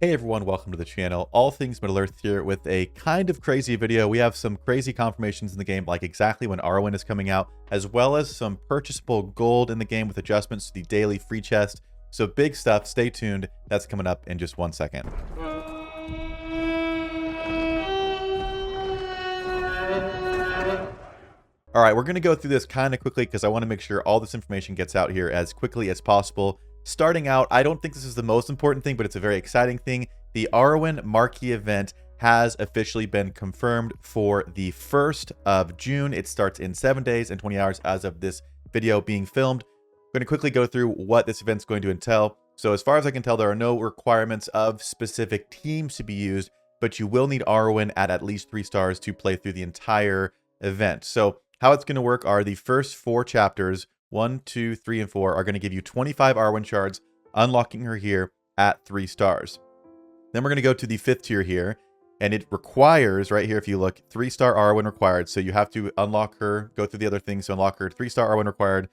Hey everyone, welcome to the channel. All Things Middle-earth here with a kind of crazy video. We have some crazy confirmations in the game, like exactly when Arwen is coming out, as well as some purchasable gold in the game with adjustments to the daily free chest. So big stuff, stay tuned. That's coming up in just 1 second. All right, we're going to go through this kind of quickly because I want to make sure all this information gets out here as quickly as possible. Starting out, I don't think this is the most important thing, but it's a very exciting thing. The Arwen Marquee event has officially been confirmed for the 1st of June. It starts in 7 days and 20 hours as of this video being filmed. I'm going to quickly go through what this event's going to entail. So as far as I can tell, there are no requirements of specific teams to be used, but you will need Arwen at least 3 stars to play through the entire event. So how it's going to work are the first 4 chapters, 1, 2, 3, and 4, are going to give you 25 Arwen shards, unlocking her here at 3 stars. Then we're going to go to the 5th tier here, and it requires, right here if you look, 3-star Arwen required. So you have to unlock her, go through the other things to unlock her, 3-star Arwen required.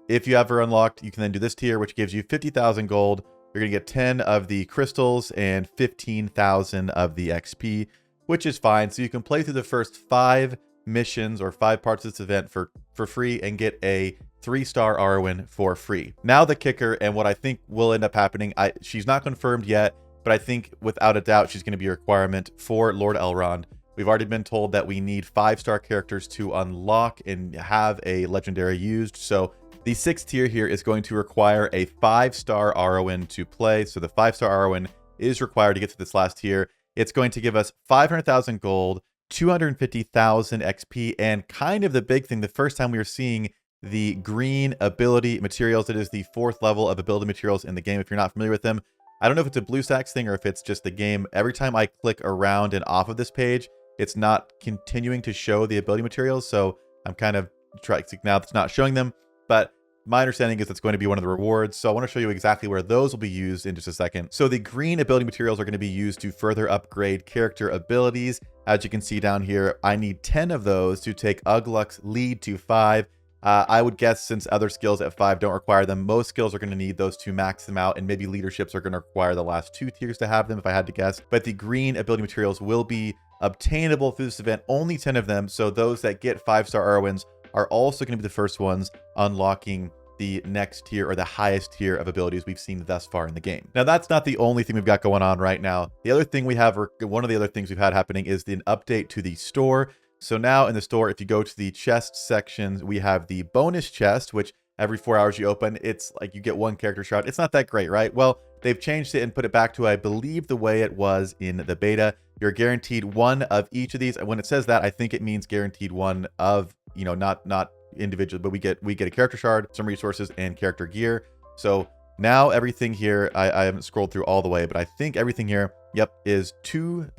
If you have her unlocked, you can then do this tier, which gives you 50,000 gold. You're going to get 10 of the crystals and 15,000 of the XP, which is fine. So you can play through the first 5 missions or 5 parts of this event for free and get a 3-star Arwen for free. Now the kicker, and what I think will end up happening, she's not confirmed yet, but I think without a doubt she's going to be a requirement for Lord Elrond. We've already been told that we need 5-star characters to unlock and have a legendary used. So the 6th tier here is going to require a 5-star Arwen to play. So the 5-star Arwen is required to get to this last tier. It's going to give us 500,000 gold, 250,000 XP, and kind of the big thing, the first time we were seeing the green ability materials. It is the 4th level of ability materials in the game. If you're not familiar with them, I don't know if it's a BlueStacks thing or if it's just the game. Every time I click around and off of this page, it's not continuing to show the ability materials. So I'm kind of trying to, now it's not showing them, but my understanding is it's going to be one of the rewards. So I want to show you exactly where those will be used in just a second. So the green ability materials are going to be used to further upgrade character abilities. As you can see down here, I need 10 of those to take Ugluk's lead to 5. I would guess since other skills at 5 don't require them, most skills are going to need those to max them out, and maybe leaderships are going to require the last 2 tiers to have them, if I had to guess. But the green ability materials will be obtainable through this event, only 10 of them. So those that get 5-star Arwens are also going to be the first ones unlocking the next tier or the highest tier of abilities we've seen thus far in the game. Now, that's not the only thing we've got going on right now. The other thing we have, or one of the other things we've had happening, is an update to the store. So now in the store, if you go to the chest sections, we have the bonus chest, which every 4 hours you open, it's like you get 1 character shard. It's not that great, right? Well, they've changed it and put it back to, I believe, the way it was in the beta. You're guaranteed 1 of each of these. And when it says that, I think it means guaranteed 1 of, you know, not individual, but we get a character shard, some resources, and character gear. So now everything here, I haven't scrolled through all the way, but I think everything here, yep, is 2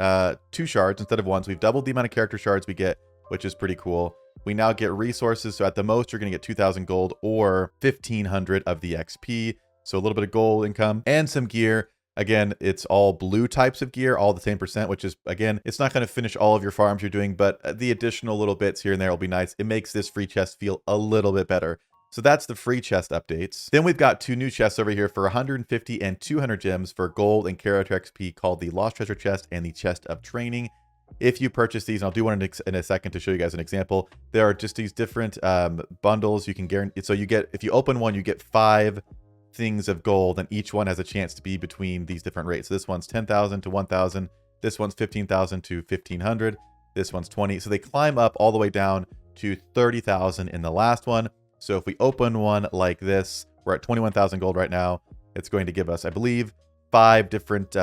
shards instead of 1. So we've doubled the amount of character shards we get, which is pretty cool. We now get resources. So at the most, you're going to get 2,000 gold or 1,500 of the XP. So a little bit of gold income and some gear. Again, it's all blue types of gear, all the same percent, which is, again, it's not going to finish all of your farms you're doing, but the additional little bits here and there will be nice. It makes this free chest feel a little bit better. So that's the free chest updates. Then we've got 2 new chests over here for 150 and 200 gems for gold and character XP, called the Lost Treasure chest and the Chest of Training. If you purchase these, and I'll do one in a second to show you guys an example, there are just these different bundles you can guarantee. So you get, if you open one, you get 5 things of gold, and each one has a chance to be between these different rates. So this one's 10,000 to 1,000. This one's 15,000 to 1,500. This one's 20. So they climb up all the way down to 30,000 in the last one. So if we open one like this, we're at 21,000 gold right now. It's going to give us, I believe, 5 different,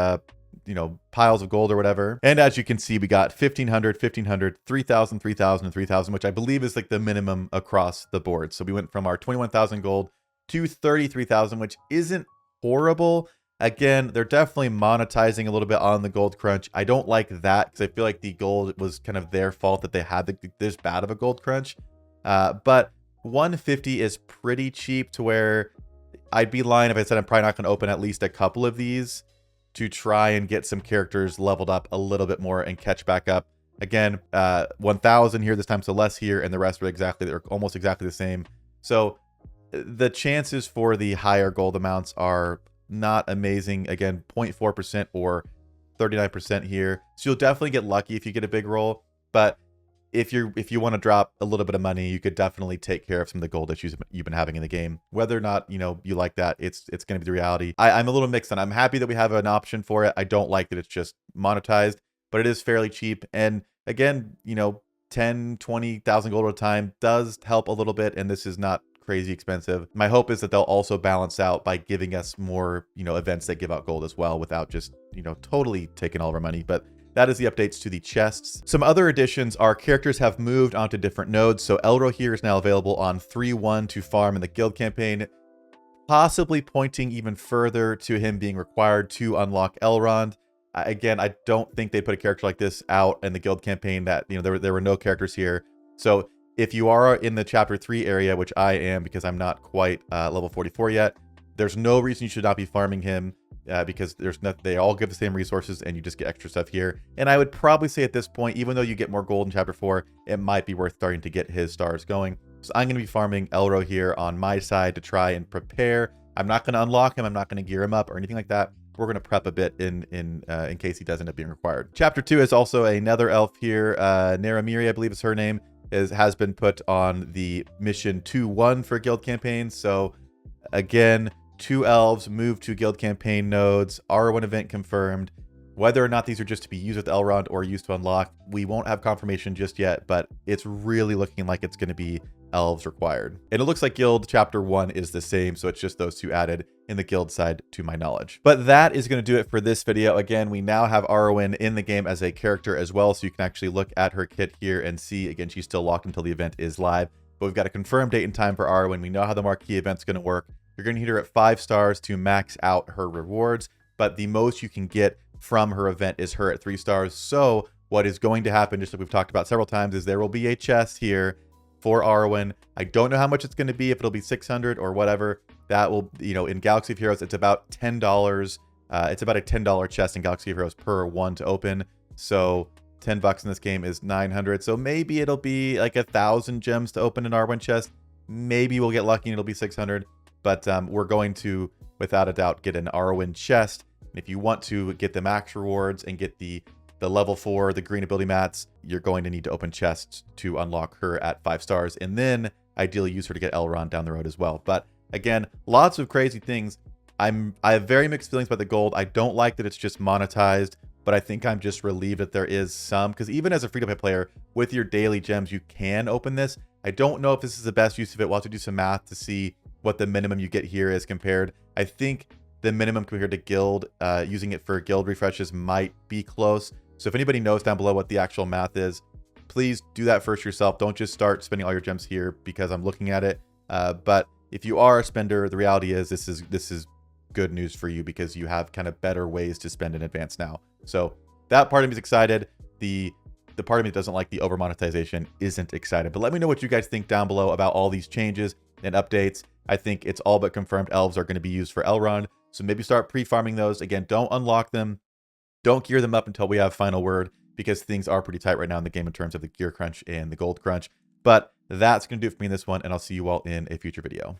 piles of gold or whatever. And as you can see, we got 1,500, 1,500, 3,000, 3,000, and 3,000, which I believe is like the minimum across the board. So we went from our 21,000 gold to 33,000, which isn't horrible. Again, they're definitely monetizing a little bit on the gold crunch. I don't like that because I feel like the gold was kind of their fault that they had this bad of a gold crunch. But 150 is pretty cheap, to where I'd be lying if I said I'm probably not going to open at least a couple of these to try and get some characters leveled up a little bit more and catch back up. Again, 1,000 here this time, so less here, and the rest are they're almost exactly the same. So the chances for the higher gold amounts are not amazing. Again, 0.4% or 39% here. So you'll definitely get lucky if you get a big roll. But if you want to drop a little bit of money, you could definitely take care of some of the gold issues you've been having in the game. Whether or not, you know, you like that, it's going to be the reality. I'm a little mixed on. I'm happy that we have an option for it. I don't like that it's just monetized, but it is fairly cheap. And again, you know, 10, 20,000 gold at a time does help a little bit, and this is not crazy expensive. My hope is that they'll also balance out by giving us more, you know, events that give out gold as well without just, you know, totally taking all of our money. But that is the updates to the chests. Some other additions are characters have moved onto different nodes. So Elro here is now available on 3-1 to farm in the guild campaign, possibly pointing even further to him being required to unlock Elrond. Again, I don't think they put a character like this out in the guild campaign that, you know, there were no characters here. So if you are in the chapter 3 area, which I am because I'm not quite level 44 yet, there's no reason you should not be farming him. Because they all give the same resources and you just get extra stuff here. And I would probably say at this point, even though you get more gold in chapter 4, it might be worth starting to get his stars going. So I'm going to be farming Elro here on my side to try and prepare. I'm not going to unlock him. I'm not going to gear him up or anything like that. We're going to prep a bit in case he does end up being required. Chapter 2 is also another elf here. Naramiri, I believe is her name, has been put on the mission 2-1 for guild campaigns. So again, 2 elves move to guild campaign nodes. Arwen event confirmed. Whether or not these are just to be used with Elrond or used to unlock, we won't have confirmation just yet, but it's really looking like it's going to be elves required. And it looks like guild chapter 1 is the same, so it's just those 2 added in the guild side to my knowledge. But that is going to do it for this video. Again, we now have Arwen in the game as a character as well, so you can actually look at her kit here and see, again, she's still locked until the event is live. But we've got a confirmed date and time for Arwen. We know how the marquee event's going to work. You're going to hit her at 5 stars to max out her rewards, but the most you can get from her event is her at 3 stars. So what is going to happen, just like we've talked about several times, is there will be a chest here for Arwen. I don't know how much it's going to be, if it'll be 600 or whatever. That will, you know, in Galaxy of Heroes, it's about $10. It's about a $10 chest in Galaxy of Heroes per one to open. So $10 in this game is 900. So maybe it'll be like 1,000 gems to open an Arwen chest. Maybe we'll get lucky and it'll be 600. But we're going to, without a doubt, get an Arwen chest. And if you want to get the max rewards and get the level 4, the green ability mats, you're going to need to open chests to unlock her at 5 stars. And then ideally use her to get Elrond down the road as well. But again, lots of crazy things. I have very mixed feelings about the gold. I don't like that it's just monetized, but I think I'm just relieved that there is some. Because even as a free-to-play player, with your daily gems, you can open this. I don't know if this is the best use of it. We'll have to do some math to see what the minimum you get here is compared. I think the minimum compared to guild, using it for guild refreshes might be close. So if anybody knows down below what the actual math is, please do that first yourself. Don't just start spending all your gems here because I'm looking at it. But if you are a spender, the reality is this is good news for you because you have kind of better ways to spend in advance now. So that part of me is excited. The part of me that doesn't like the over monetization isn't excited. But let me know what you guys think down below about all these changes and updates. I think it's all but confirmed elves are going to be used for Elrond. So maybe start pre-farming those. Again, don't unlock them. Don't gear them up until we have final word because things are pretty tight right now in the game in terms of the gear crunch and the gold crunch. But that's going to do it for me in this one, and I'll see you all in a future video.